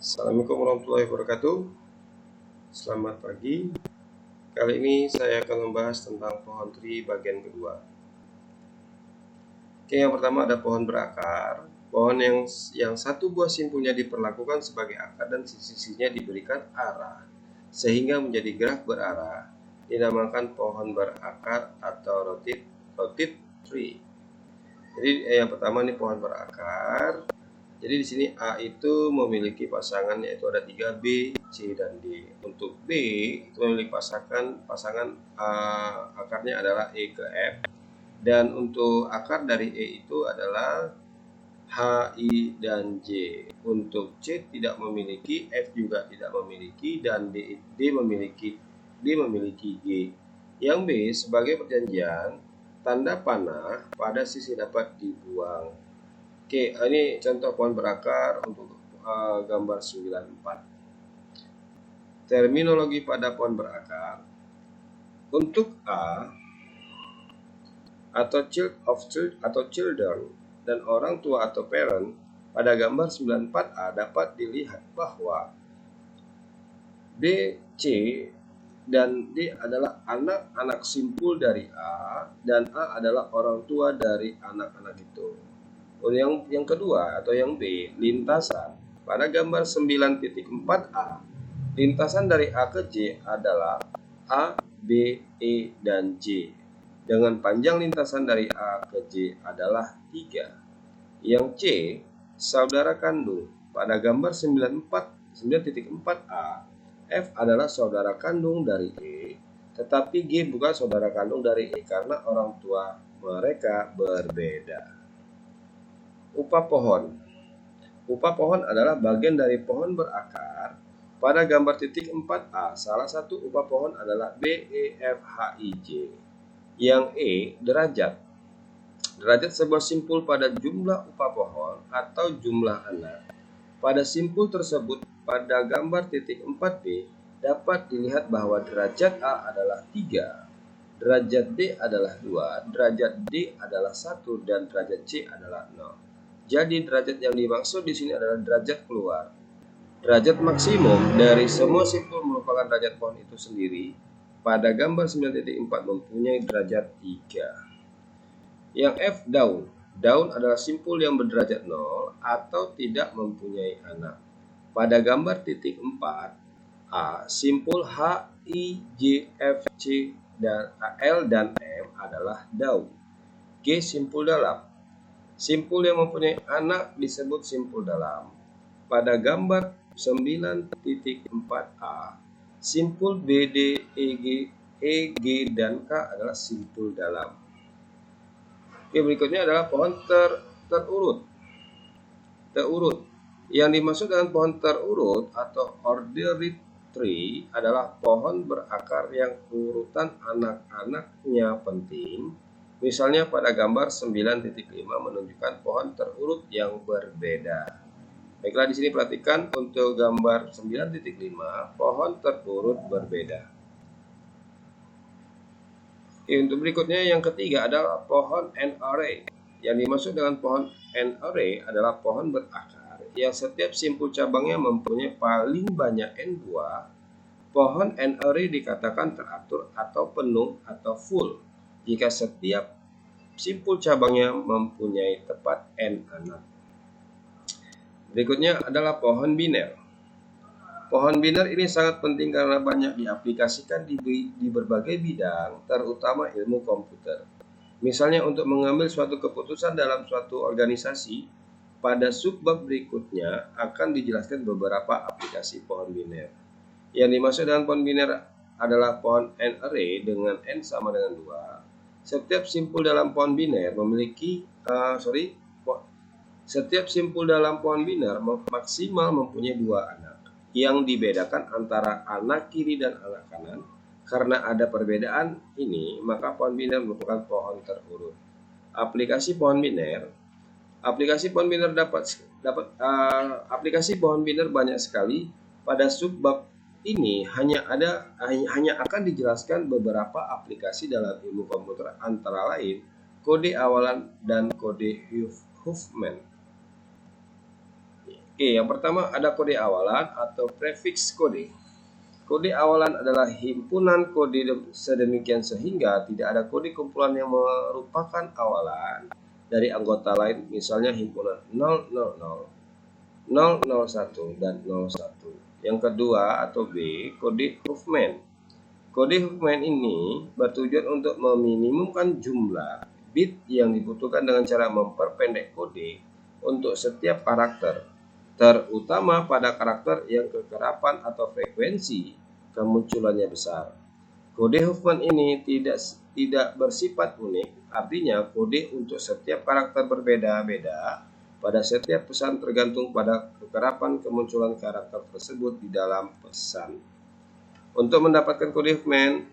Assalamualaikum warahmatullahi wabarakatuh. Selamat pagi. Kali ini saya akan membahas tentang pohon tri bagian kedua. Oke, yang pertama ada pohon berakar. Pohon yang satu buah simpulnya diperlakukan sebagai akar dan sisi-sisinya diberikan arah sehingga menjadi gerak berarah, dinamakan pohon berakar atau rooted tree. Jadi yang pertama ini pohon berakar. Jadi di sini A itu memiliki pasangan, yaitu ada 3 B, C, dan D. Untuk B itu memiliki pasangan akarnya adalah E ke F. Dan untuk akar dari E itu adalah H, I, dan J. Untuk C tidak memiliki, F juga tidak memiliki, dan D memiliki G. Yang B sebagai perjanjian, tanda panah pada sisi dapat dibuang. Oke, ini contoh pohon berakar untuk gambar 94. Terminologi pada pohon berakar. Untuk A atau children dan orang tua atau parent, pada gambar 94A dapat dilihat bahwa B, C, dan D adalah anak-anak simpul dari A, dan A adalah orang tua dari anak-anak itu. Yang kedua atau yang B, lintasan. Pada gambar 9.4a, lintasan dari A ke J adalah A, B, E, dan J. Dengan panjang lintasan dari A ke J adalah 3. Yang C, saudara kandung. Pada gambar 9.4a, F adalah saudara kandung dari E, tetapi G bukan saudara kandung dari E karena orang tua mereka berbeda. Upah pohon. Upah pohon adalah bagian dari pohon berakar. Pada gambar titik 4a, salah satu upah pohon adalah B, E, F, H, I, J. Yang E, derajat. Derajat sebuah simpul pada jumlah upah pohon atau jumlah anak. Pada simpul tersebut, pada gambar titik 4b, dapat dilihat bahwa derajat A adalah 3, derajat D adalah 2, derajat D adalah 1, dan derajat C adalah 0. Jadi derajat yang dimaksud di sini adalah derajat keluar. Derajat maksimum dari semua simpul merupakan derajat pohon itu sendiri. Pada gambar 9.4 mempunyai derajat 3. Yang F, daun. Daun adalah simpul yang berderajat 0 atau tidak mempunyai anak. Pada gambar titik 4A, simpul H, I, J, F, C, dan L, dan M adalah daun. G, simpul dalam. Simpul yang mempunyai anak disebut simpul dalam. Pada gambar 9.4a, simpul B, D, E, G, dan K adalah simpul dalam. Oke, berikutnya adalah pohon terurut. Yang dimaksud dengan pohon terurut atau ordered tree adalah pohon berakar yang urutan anak-anaknya penting. Misalnya pada gambar 9.5 menunjukkan pohon terurut yang berbeda. Baiklah, di sini perhatikan untuk gambar 9.5 pohon terurut berbeda. Oke, untuk berikutnya yang ketiga adalah pohon and array. Yang dimaksud dengan pohon and array adalah pohon berakar yang setiap simpul cabangnya mempunyai paling banyak n buah. Pohon and array dikatakan teratur atau penuh atau full jika setiap simpul cabangnya mempunyai tepat n anak. Berikutnya adalah pohon biner. Pohon biner ini sangat penting karena banyak diaplikasikan di berbagai bidang, terutama ilmu komputer. Misalnya untuk mengambil suatu keputusan dalam suatu organisasi, pada subbab berikutnya akan dijelaskan beberapa aplikasi pohon biner. Yang dimaksud dengan pohon biner adalah pohon and array dengan n sama dengan 2. Setiap simpul dalam pohon biner maksimal mempunyai 2 anak. Yang dibedakan antara anak kiri dan anak kanan. Karena ada perbedaan ini, maka pohon biner merupakan pohon terurut. Aplikasi pohon biner banyak sekali. Pada subbab ini hanya akan dijelaskan beberapa aplikasi dalam ilmu komputer, antara lain kode awalan dan kode Huffman. Oke, yang pertama ada kode awalan atau prefix kode. Kode awalan adalah himpunan kode sedemikian sehingga tidak ada kode kumpulan yang merupakan awalan dari anggota lain, misalnya himpunan 000, 001, dan 01. Yang kedua atau B, kode Huffman. Kode Huffman ini bertujuan untuk meminimumkan jumlah bit yang dibutuhkan dengan cara memperpendek kode untuk setiap karakter, terutama pada karakter yang kekerapan atau frekuensi kemunculannya besar. Kode Huffman ini tidak bersifat unik, artinya kode untuk setiap karakter berbeda-beda pada setiap pesan tergantung pada kekerapan kemunculan karakter tersebut di dalam pesan. Untuk mendapatkan kode Huffman,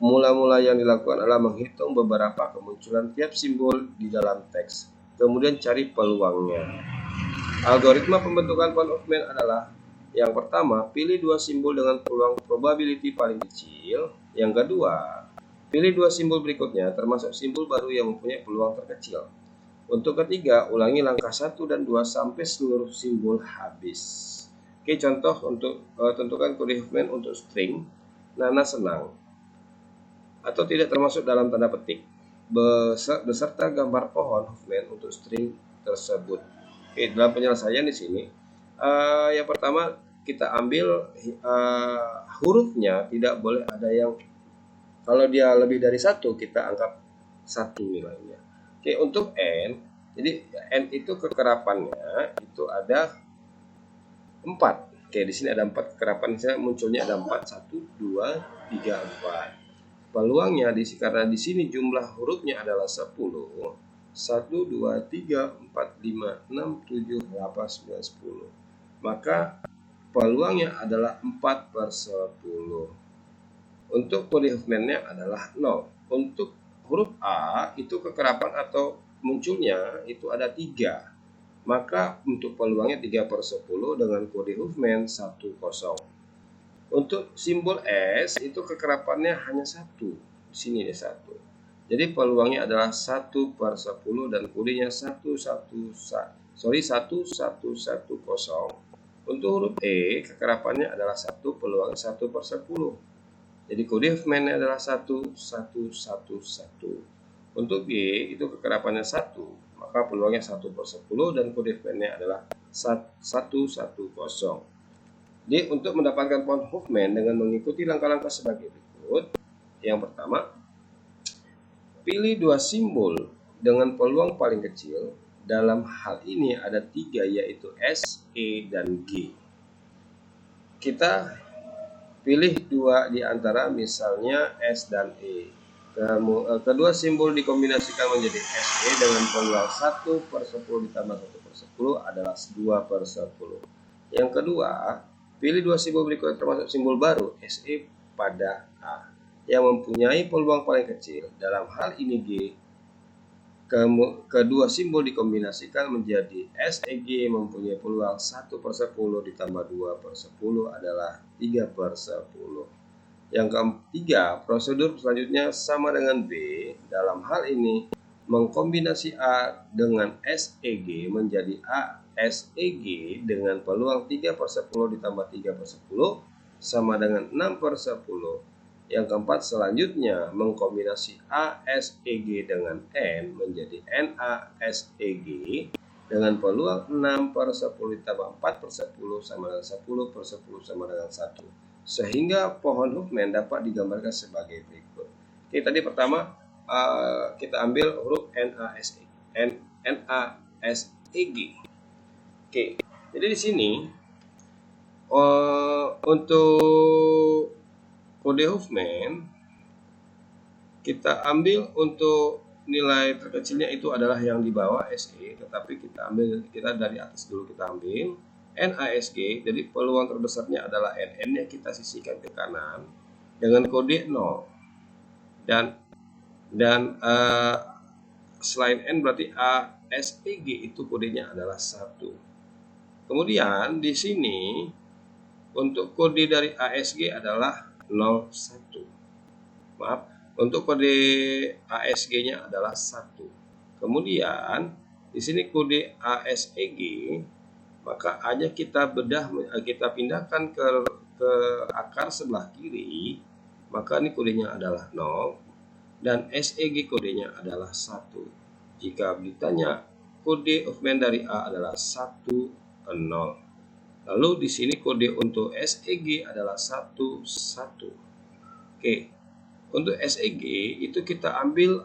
mula-mula yang dilakukan adalah menghitung beberapa kemunculan tiap simbol di dalam teks, kemudian cari peluangnya. Algoritma pembentukan pohon Huffman adalah: yang pertama, pilih dua simbol dengan peluang probability paling kecil. Yang kedua, pilih dua simbol berikutnya termasuk simbol baru yang mempunyai peluang terkecil. Untuk ketiga, ulangi langkah 1 dan 2 sampai seluruh simbol habis. Oke, contoh untuk tentukan kode Huffman untuk string Nana senang atau tidak termasuk dalam tanda petik beserta gambar pohon Huffman untuk string tersebut. Oke, dalam penyelesaian di sini yang pertama kita ambil hurufnya tidak boleh ada yang, kalau dia lebih dari satu kita anggap satu nilainya. Oke, untuk n, jadi n itu kekerapannya itu ada 4. Oke, di sini ada 4 kekerapan, misalnya munculnya ada 4, 1, 2, 3, 4. Peluangnya karena di sini jumlah hurufnya adalah 10. 1, 2, 3, 4, 5, 6, 7, 8, 9, 10. Maka peluangnya adalah 4/10. Untuk kode Huffman-nya adalah 0. Untuk huruf A itu kekerapan atau munculnya itu ada 3. Maka untuk peluangnya 3/10 dengan kode Huffman 10. Untuk simbol S itu kekerapannya hanya 1. Di sini ada 1. Jadi peluangnya adalah 1/10 dan kodenya 1110. Untuk huruf E kekerapannya adalah 1, peluang 1/10. Jadi kode Huffman-nya adalah 1111. Untuk G itu kekerapannya 1, maka peluangnya 1/10 dan kode Huffman-nya adalah 110. Jadi untuk mendapatkan pohon Huffman dengan mengikuti langkah-langkah sebagai berikut. Yang pertama, pilih dua simbol dengan peluang paling kecil. Dalam hal ini ada 3, yaitu S, E, dan G. Kita pilih 2 di antara, misalnya S dan E. Kedua simbol dikombinasikan menjadi SE dengan peluang 1/10 ditambah 1/10 adalah 2/10. Yang kedua, pilih dua simbol berikutnya termasuk simbol baru SE pada A yang mempunyai peluang paling kecil. Dalam hal ini G. Kedua simbol dikombinasikan menjadi SEG mempunyai peluang 1/10 ditambah 2/10 adalah 3/10. Yang ketiga, prosedur selanjutnya sama dengan B. Dalam hal ini, mengkombinasi A dengan SEG menjadi ASEG dengan peluang 3/10 ditambah 3/10 sama dengan 6/10. Yang keempat, selanjutnya mengkombinasi ASEG dengan N menjadi NASEG dengan peluang 6/10 ditambah 4/10 sama dengan 10/10 sama dengan 1. Sehingga pohon Huffman dapat digambarkan sebagai berikut. Oke, tadi pertama kita ambil huruf NASEG. Oke, jadi di sini untuk kode Huffman kita ambil untuk nilai terkecilnya itu adalah yang di bawah SE, tetapi kita dari atas dulu kita ambil NASG, jadi peluang terbesarnya adalah NN yang kita sisihkan ke kanan dengan kode 0 dan selain N berarti ASEG itu kodenya adalah 1. Kemudian di sini untuk kode dari ASG adalah 01. Maaf, untuk kode ASG-nya adalah 1. Kemudian di sini kode ASEG maka A-nya kita kita pindahkan ke akar sebelah kiri, maka ini kodenya adalah 0 dan SEG kodenya adalah 1. Jika ditanya kode of main dari A adalah 1, 0. Lalu di sini kode untuk SEG adalah 1, 1. Oke, untuk SEG itu kita ambil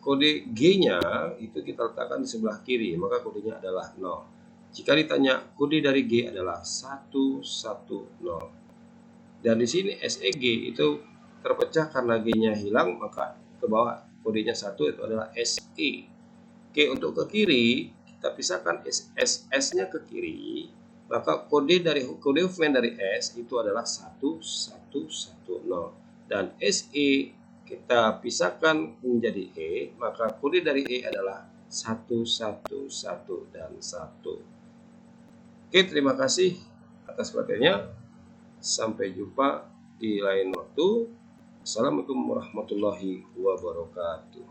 kode G-nya itu kita letakkan di sebelah kiri, maka kodenya adalah 0. Jika ditanya kode dari G adalah 1, 1, 0. Dan di sini SEG itu terpecah karena G-nya hilang, maka ke bawah kodenya 1 itu adalah SE. Oke, untuk ke kiri kita pisahkan S-nya ke kiri, maka kode of main dari S itu adalah 1, 1, 1, 0. Dan SE kita pisahkan menjadi E, maka kode dari E adalah 1, 1, 1, dan 1. Oke, terima kasih atas perhatiannya. Sampai jumpa di lain waktu. Assalamualaikum warahmatullahi wabarakatuh.